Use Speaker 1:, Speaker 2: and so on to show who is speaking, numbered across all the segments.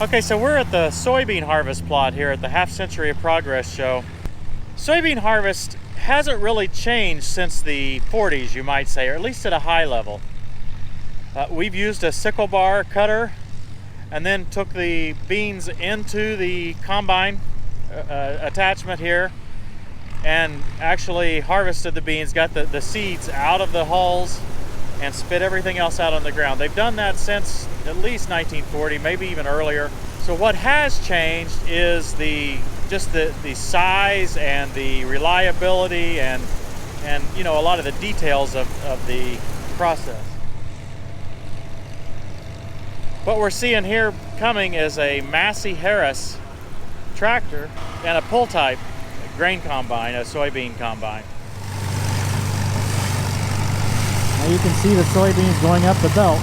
Speaker 1: Okay, so we're at the soybean harvest plot here at the Half Century of Progress show. Soybean harvest hasn't really changed since the 40s, you might say, or at least at a high level. We've used a sickle bar cutter and then took the beans into the combine attachment here and actually harvested the beans, got the seeds out of the hulls and spit everything else out on the ground. They've done that since at least 1940, maybe even earlier. So what has changed is just the size and the reliability and you know, a lot of the details of the process. What we're seeing here coming is a Massey Harris tractor and a pull type grain combine, a soybean combine.
Speaker 2: Now you can see the soybeans going up the belt.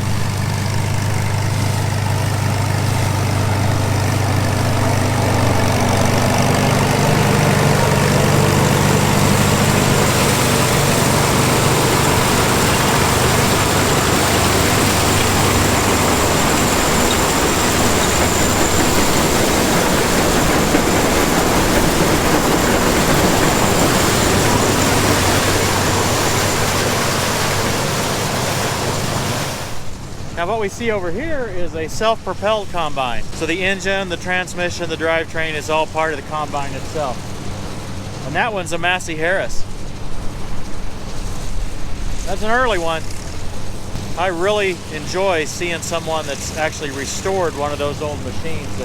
Speaker 1: Now what we see over here is a self-propelled combine. So the engine, the transmission, the drivetrain is all part of the combine itself. And that one's a Massey Harris. That's an early one. I really enjoy seeing someone that's actually restored one of those old machines.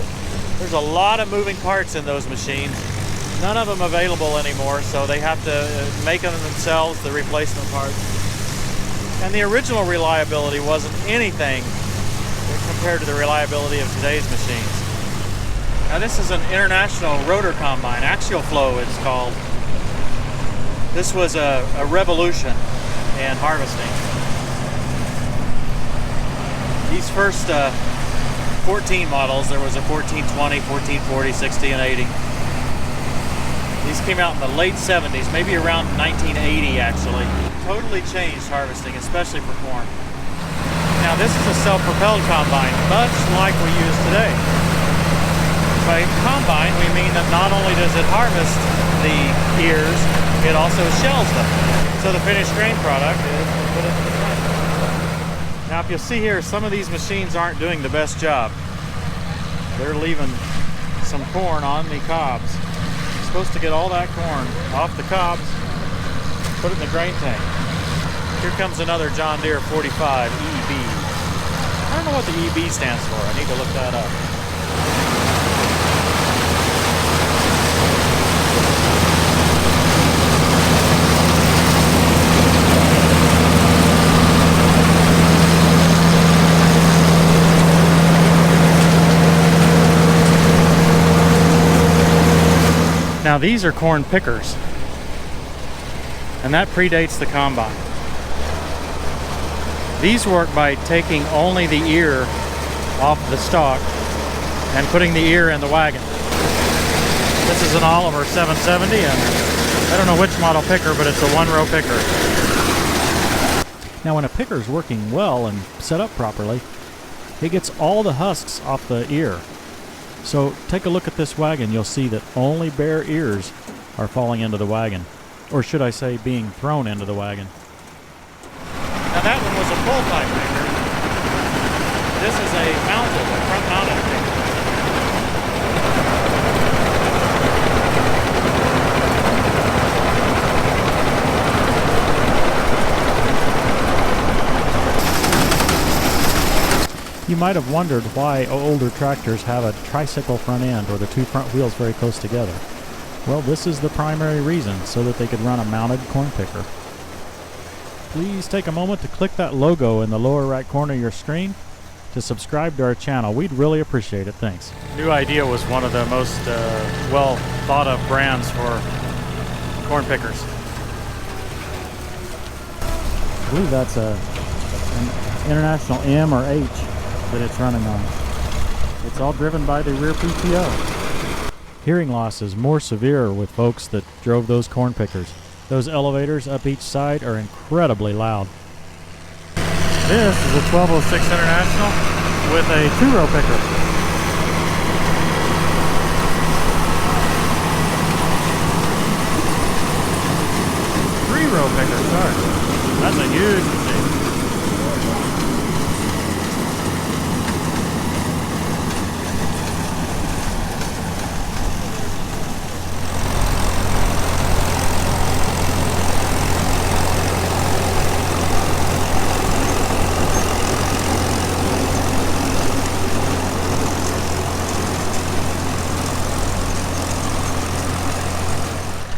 Speaker 1: There's a lot of moving parts in those machines. None of them available anymore, so they have to make them themselves, the replacement parts. And the original reliability wasn't anything compared to the reliability of today's machines. Now this is an international rotor combine, axial flow it's called. This was a revolution in harvesting. These first 14 models, there was a 1420, 1440, 60, and 80. These came out in the late 70s, maybe around 1980 actually. Totally changed harvesting, especially for corn. Now this is a self-propelled combine, much like we use today. By combine, we mean that not only does it harvest the ears, it also shells them. So the finished grain product is put into the front. Now if you'll see here, some of these machines aren't doing the best job. They're leaving some corn on the cobs. You're supposed to get all that corn off the cobs, put it in the grain tank. Here comes another John Deere 45 EB. I don't know what the EB stands for. I need to look that up. Now these are corn pickers, and that predates the combine. These work by taking only the ear off the stalk and putting the ear in the wagon. This is an Oliver 770, and I don't know which model picker, but it's a one-row picker.
Speaker 2: Now when a picker is working well and set up properly, it gets all the husks off the ear. So take a look at this wagon. You'll see that only bare ears are falling into the wagon, or should I say being thrown into the wagon.
Speaker 1: Now that one was a pull type picker. This is a front mounted picker.
Speaker 2: You might have wondered why older tractors have a tricycle front end or the two front wheels very close together. Well, this is the primary reason, so that they could run a mounted corn picker. Please take a moment to click that logo in the lower right corner of your screen to subscribe to our channel. We'd really appreciate it. Thanks.
Speaker 1: New Idea was one of the most well thought of brands for corn pickers.
Speaker 2: I believe that's an International M or H that it's running on. It's all driven by the rear PTO. Hearing loss is more severe with folks that drove those corn pickers. Those elevators up each side are incredibly loud.
Speaker 1: This is a 1206 International with a two-row picker.
Speaker 2: row picker starts. That's a huge mistake.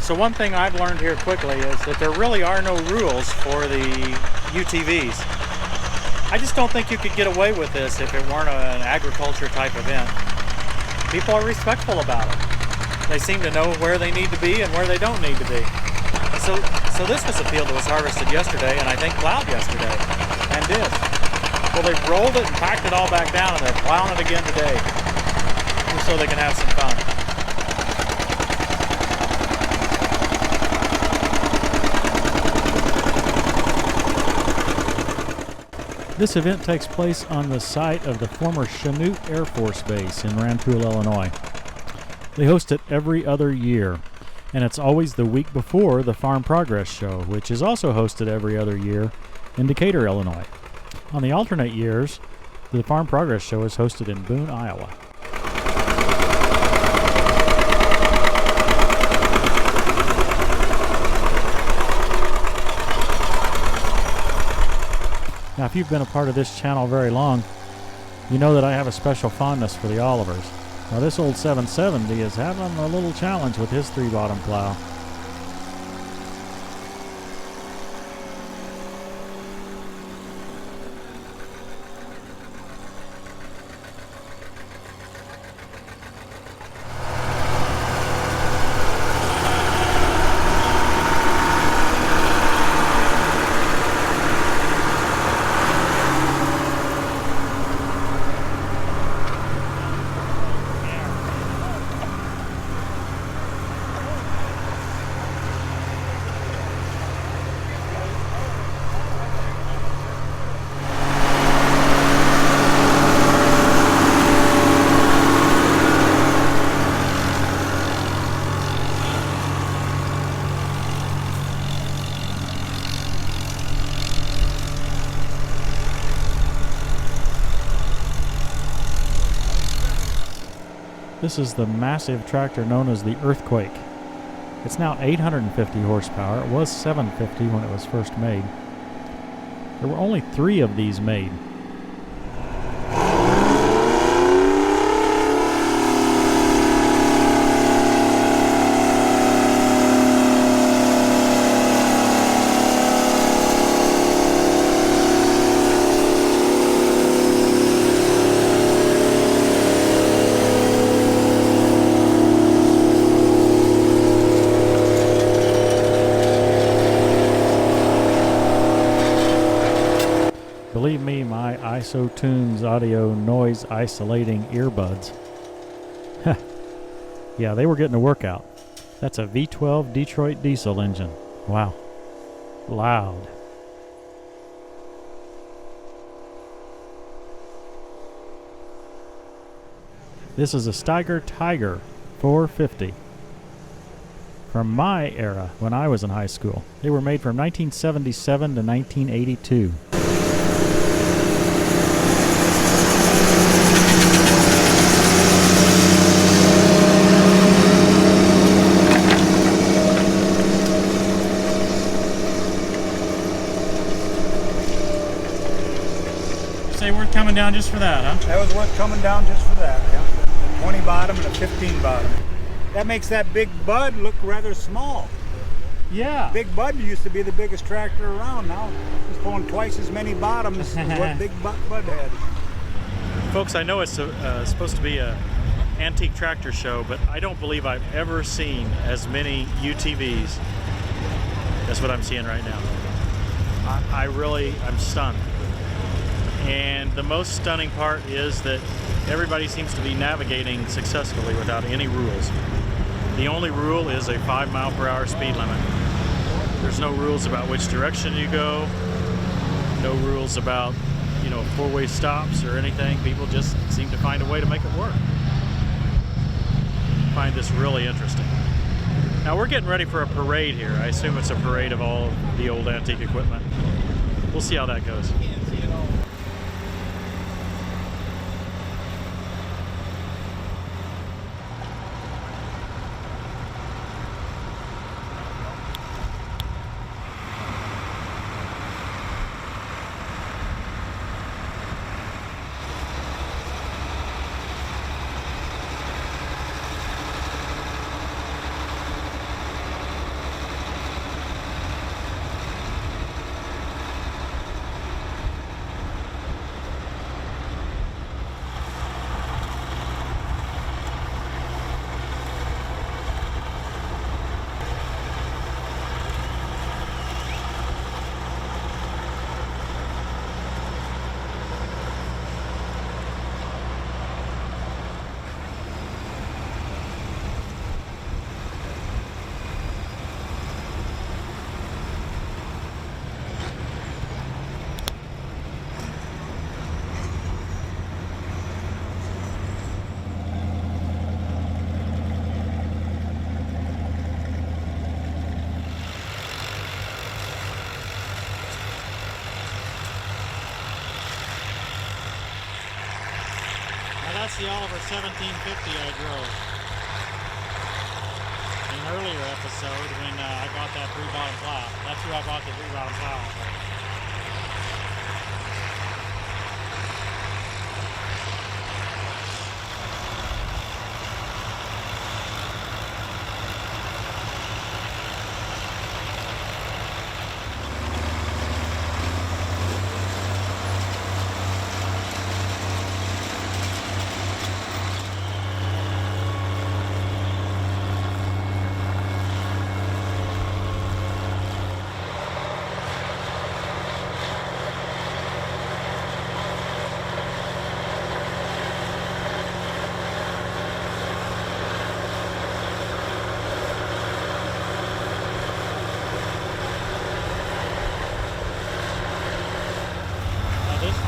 Speaker 1: So one thing I've learned here quickly is that there really are no rules for the UTVs. I just don't think you could get away with this if it weren't an agriculture type event. People are respectful about it. They seem to know where they need to be and where they don't need to be. So this was a field that was harvested yesterday and I think plowed yesterday and did. Well, they've rolled it and packed it all back down and they're plowing it again today just so they can have some fun.
Speaker 2: This event takes place on the site of the former Chanute Air Force Base in Rantoul, Illinois. They host it every other year, and it's always the week before the Farm Progress Show, which is also hosted every other year in Decatur, Illinois. On the alternate years, the Farm Progress Show is hosted in Boone, Iowa. Now, if you've been a part of this channel very long, you know that I have a special fondness for the Olivers. Now, this old 770 is having a little challenge with his 3-bottom plow. This is the massive tractor known as the Earthquake. It's now 850 horsepower. It was 750 when it was first made. There were only 3 of these made. Believe me, my IsoTunes audio noise isolating earbuds. Yeah, they were getting a workout. That's a V12 Detroit diesel engine. Wow. Loud. This is a Steiger Tiger 450. From my era, when I was in high school. They were made from 1977 to 1982.
Speaker 1: Say worth coming down just for that, huh?
Speaker 3: That was worth coming down just for that, yeah. A 20 bottom and a 15 bottom. That makes that big Bud look rather small.
Speaker 1: Yeah.
Speaker 3: Big Bud used to be the biggest tractor around. Now it's pulling twice as many bottoms as what Big Bud had.
Speaker 1: Folks, I know it's supposed to be a antique tractor show, but I don't believe I've ever seen as many UTVs as what I'm seeing right now. I'm stunned. And the most stunning part is that everybody seems to be navigating successfully without any rules. The only rule is a 5-mile-per-hour speed limit. There's no rules about which direction you go, no rules about, you know, 4-way stops or anything. People just seem to find a way to make it work. I find this really interesting.
Speaker 2: Now we're getting ready for a parade here. I assume it's a parade of all the old antique equipment. We'll see how that goes. That's the Oliver 1750 I drove in an earlier episode when I bought that 3-bottom plow. That's who I bought the 3-bottom plow off of.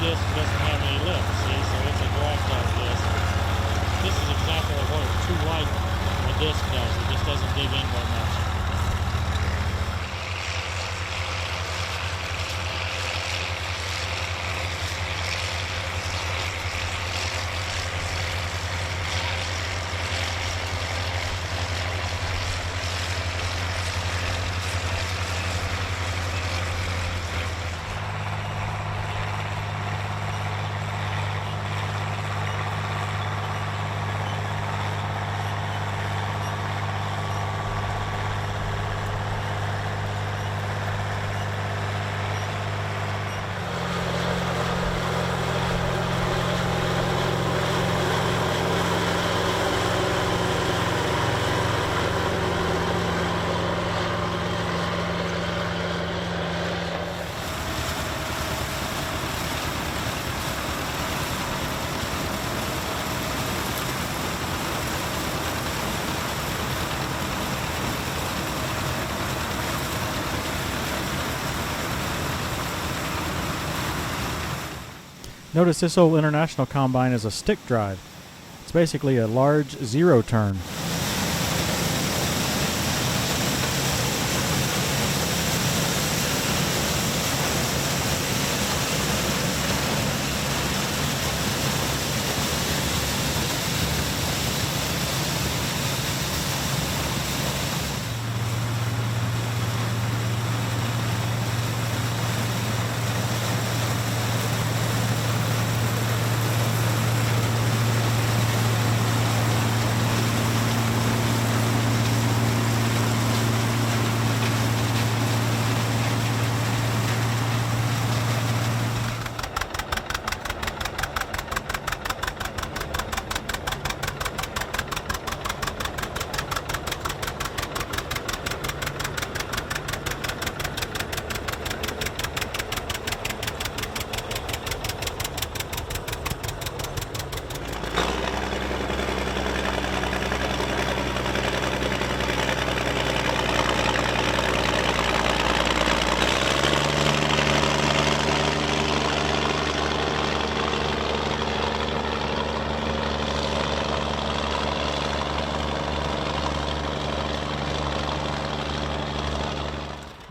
Speaker 2: Disc doesn't have any lift, see, so it's a drag type disc. This is exactly what a too light a disc does. It just doesn't dig in very much. Notice this old International combine is a stick drive. It's basically a large zero turn.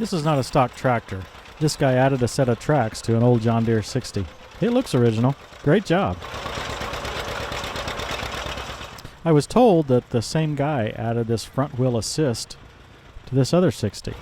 Speaker 2: This is not a stock tractor. This guy added a set of tracks to an old John Deere 60. It looks original. Great job. I was told that the same guy added this front wheel assist to this other 60.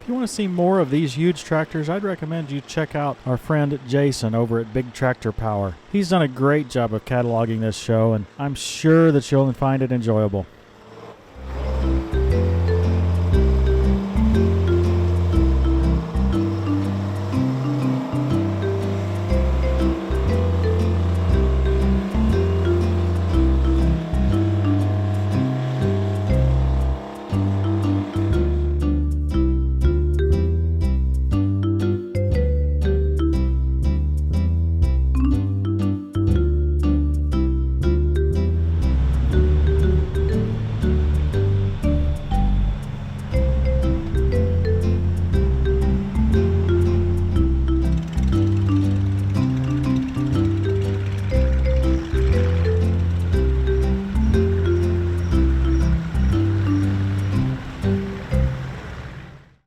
Speaker 2: If you want to see more of these huge tractors, I'd recommend you check out our friend Jason over at Big Tractor Power. He's done a great job of cataloging this show, and I'm sure that you'll find it enjoyable.